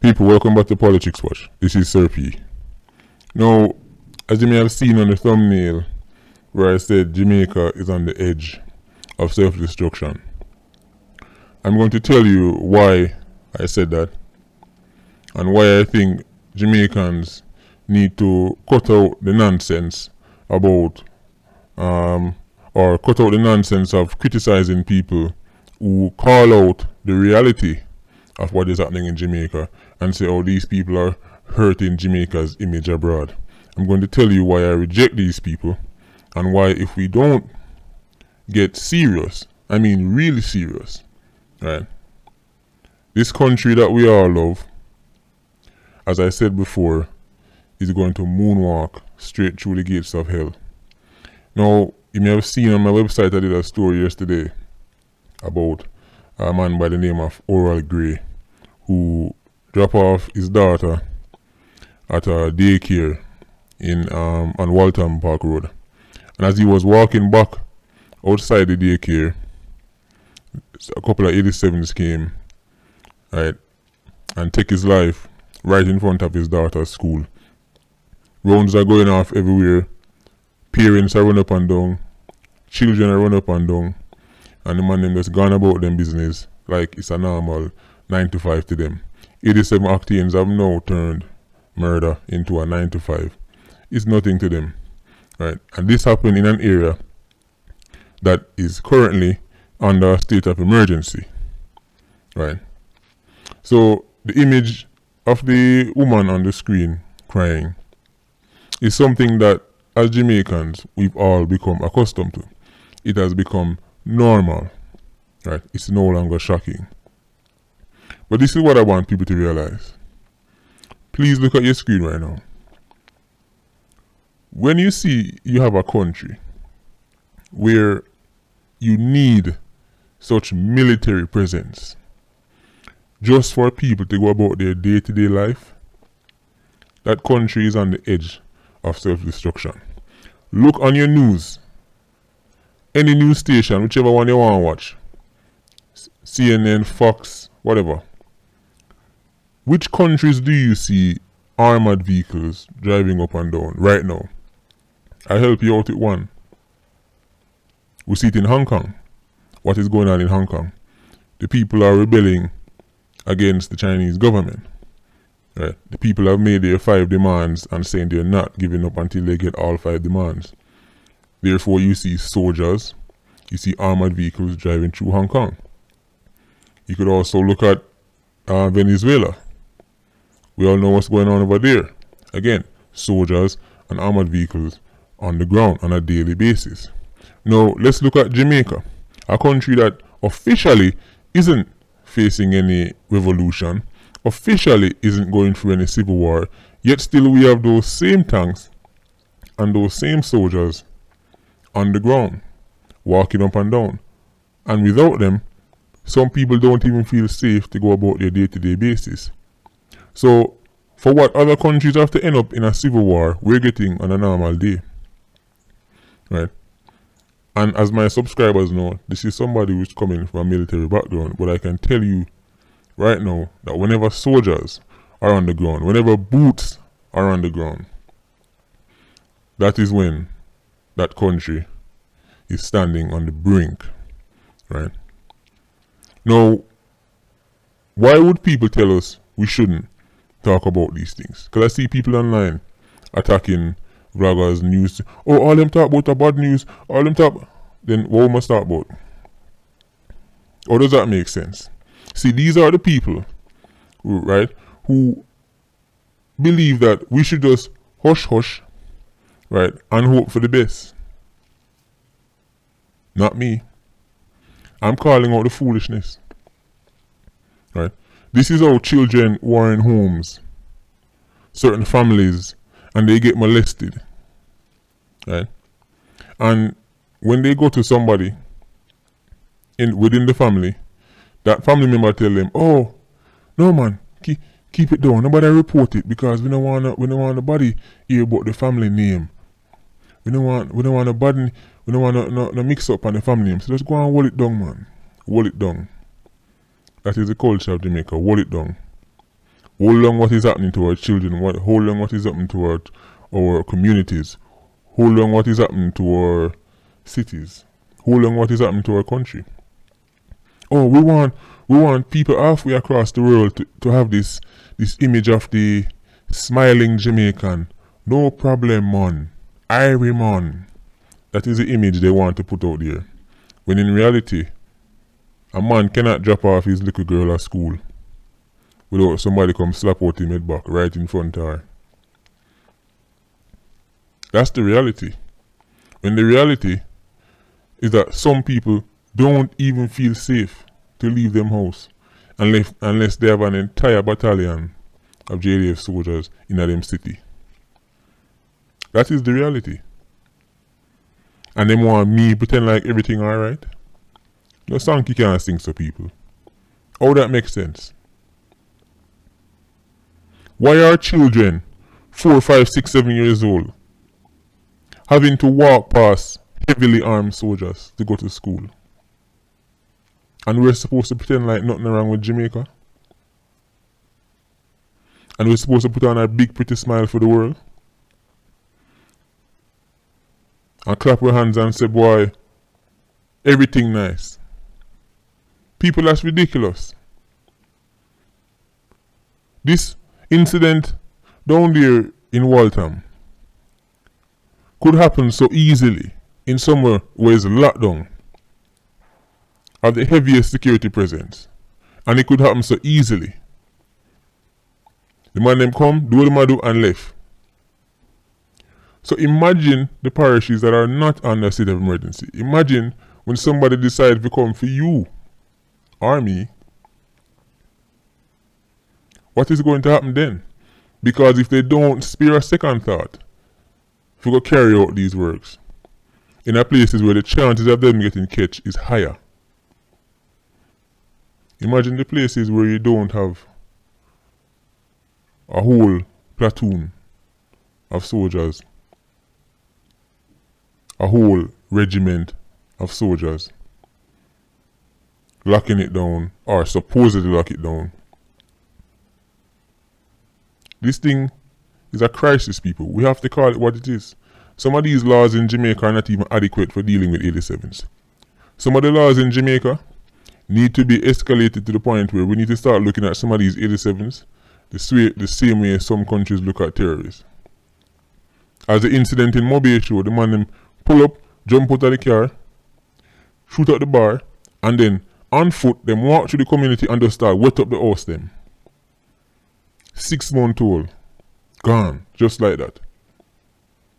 People, welcome back to Politics Watch. This is Sir P. Now, as you may have seen on the thumbnail, where I said Jamaica is on the edge of self-destruction, I'm going to tell you why I said that and why I think Jamaicans need to cut out the nonsense about or cut out the nonsense of criticizing people who call out the reality of what is happening in Jamaica and say, oh, these people are hurting Jamaica's image abroad. I'm going to tell you why I reject these people and why, if we don't get serious, I mean really serious, right? This country that we all love, as I said before, is going to moonwalk straight through the gates of hell. Now, you may have seen on my website I did a story yesterday about a man by the name of Oral Grey who dropped off his daughter at a daycare on Waltham Park Road. And as he was walking back outside the daycare, a couple of 87s came, right, and take his life right in front of his daughter's school. Rounds are going off everywhere. Parents are run up and down. Children are run up and down. And the man them just gone about them business like it's a normal 9 to 5 to them. 87 Octanes have now turned murder into a 9 to 5. It's nothing to them, right? And this happened in an area that is currently under a state of emergency, right? So the image of the woman on the screen crying is something that as Jamaicans we've all become accustomed to. It has become normal, right? It's no longer shocking. But this is what I want people to realize. Please look at your screen right now. When you see you have a country where you need such military presence just for people to go about their day-to-day life, that country is on the edge of self-destruction. Look on your news. Any news station, whichever one you want to watch. CNN, Fox, whatever. Which countries do you see armored vehicles driving up and down right now? I'll help you out with one. We see it in Hong Kong. What is going on in Hong Kong? The people are rebelling against the Chinese government. Right? The people have made their 5 demands and saying they're not giving up until they get all 5 demands. Therefore, you see soldiers, you see armored vehicles driving through Hong Kong. You could also look at Venezuela. We all know what's going on over there. Again, soldiers and armored vehicles on the ground on a daily basis. Now, let's look at Jamaica, a country that officially isn't facing any revolution, officially isn't going through any civil war, yet still we have those same tanks and those same soldiers on the ground, walking up and down. And without them, some people don't even feel safe to go about their day-to-day basis. So, for what other countries have to end up in a civil war, we're getting on a normal day. Right? And as my subscribers know, this is somebody who's coming from a military background, but I can tell you right now that whenever soldiers are on the ground, whenever boots are on the ground, that is when that country is standing on the brink, right? Now, why would people tell us we shouldn't talk about these things? Because I see people online attacking vloggers, news. Oh, all them talk about the bad news. All them talk. Then what we must talk about? Or does that make sense? See, these are the people, right, who believe that we should just hush hush, right, and hope for the best. Not me. I'm calling out the foolishness. Right? This is how children who are in homes, certain families, and they get molested. Right? And when they go to somebody within the family, that family member tell them, oh, no man, keep it down. Nobody report it because we don't want nobody hear about the family name. We don't want no mix up on the family name. So just go and hold it down, man. Hold it down. That is the culture of Jamaica. Hold it down. Hold on what is happening to our children, hold on what is happening to our communities, hold on what is happening to our cities, hold on what is happening to our country. Oh, we want people halfway across the world to have this image of the smiling Jamaican. No problem, man. Irie man. That is the image they want to put out there. When in reality, a man cannot drop off his little girl at school without somebody come slap out him head back right in front of her. That's the reality. When the reality is that some people don't even feel safe to leave them house unless they have an entire battalion of JDF soldiers in them city. That is the reality. And they want me pretend like everything alright. No song you can't sing to people. How that makes sense? Why are children 4, 5, 6, 7 years old having to walk past heavily armed soldiers to go to school? And we're supposed to pretend like nothing wrong with Jamaica? And we're supposed to put on a big pretty smile for the world? And clap our hands and say, boy, everything nice. People, that's ridiculous. This incident down there in Waltham could happen so easily in somewhere where it's locked down, have the heaviest security presence, and it could happen so easily. The man them come, do what them do, and left. So imagine the parishes that are not under state of emergency. Imagine when somebody decides to come for you, army. What is going to happen then? Because if they don't spare a second thought, if we go carry out these works in a places where the chances of them getting catch is higher. Imagine the places where you don't have a whole platoon of soldiers, a whole regiment of soldiers locking it down or supposedly lock it down. This thing is a crisis, people. We have to call it what it is. Some of these laws in Jamaica are not even adequate for dealing with 87s. Some of the laws in Jamaica need to be escalated to the point where we need to start looking at some of these 87s the same way some countries look at terrorists. As the incident in Mobile showed, the man them pull up, jump out of the car, shoot at the bar, and then on foot them walk through the community and just start wet up the house them. 6 months old, gone, just like that.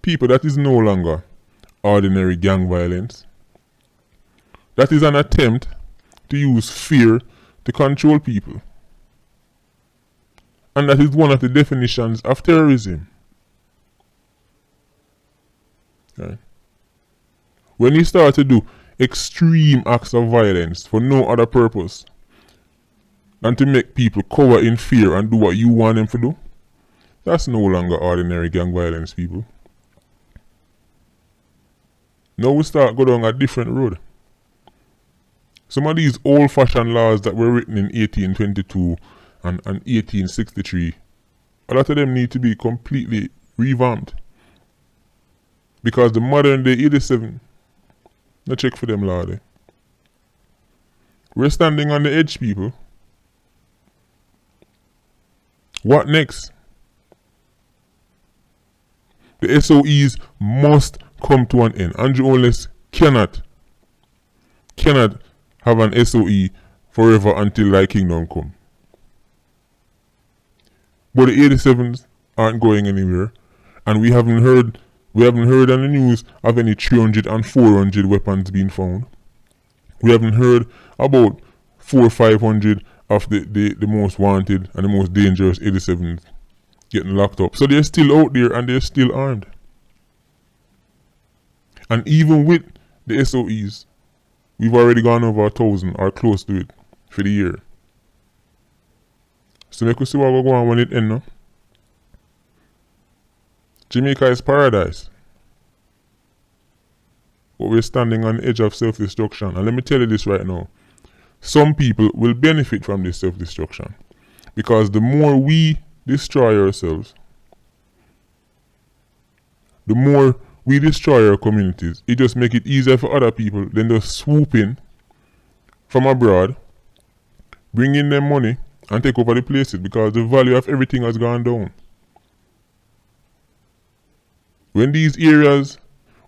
People, that is no longer ordinary gang violence. That is an attempt to use fear to control people. And that is one of the definitions of terrorism. Right? When you start to do extreme acts of violence for no other purpose than to make people cower in fear and do what you want them to do, that's no longer ordinary gang violence, people. Now we start go down a different road. Some of these old-fashioned laws that were written in 1822 and 1863, a lot of them need to be completely revamped. Because the modern day 87, no check for them law there. We're standing on the edge, people. What next? The SOEs must come to an end. Andrew Holness cannot have an SOE forever until thy kingdom come. But the 87s aren't going anywhere, and we haven't heard on the news of any 300 and 400 weapons being found. We haven't heard about 400 or 500 of the most wanted and the most dangerous 87s getting locked up. So they're still out there and they're still armed. And even with the SOEs, we've already gone over 1,000 or close to it for the year. So make us see what we're going on when it ends now. Jamaica is paradise. But we're standing on the edge of self-destruction. And let me tell you this right now. Some people will benefit from this self-destruction. Because the more we destroy ourselves, the more we destroy our communities, it just make it easier for other people than just swoop in from abroad, bring in them money and take over the places, because the value of everything has gone down. When these areas,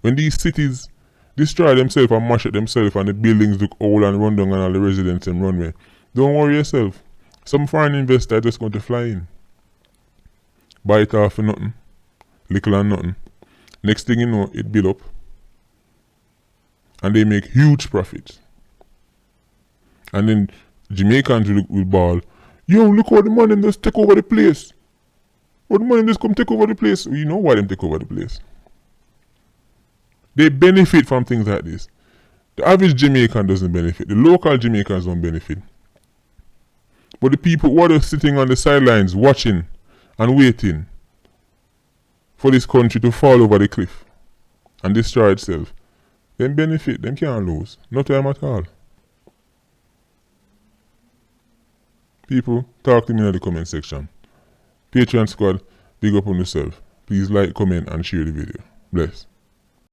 when these cities destroy themselves and mash up themselves and the buildings look old and run down and all the residents and runway, don't worry yourself. Some foreign investor just going to fly in, buy it off for nothing, little and nothing. Next thing you know, it build up and they make huge profits. And then Jamaicans will ball, yo, look how the money just take over the place. How the money just come take over the place. You know why them take over the place. They benefit from things like this. The average Jamaican doesn't benefit. The local Jamaicans don't benefit. But the people who are just sitting on the sidelines watching and waiting for this country to fall over the cliff and destroy itself, them benefit, them can't lose. No time at all. People, talk to me in the comment section. Patreon squad, big up on yourself. Please like, comment and share the video. Bless.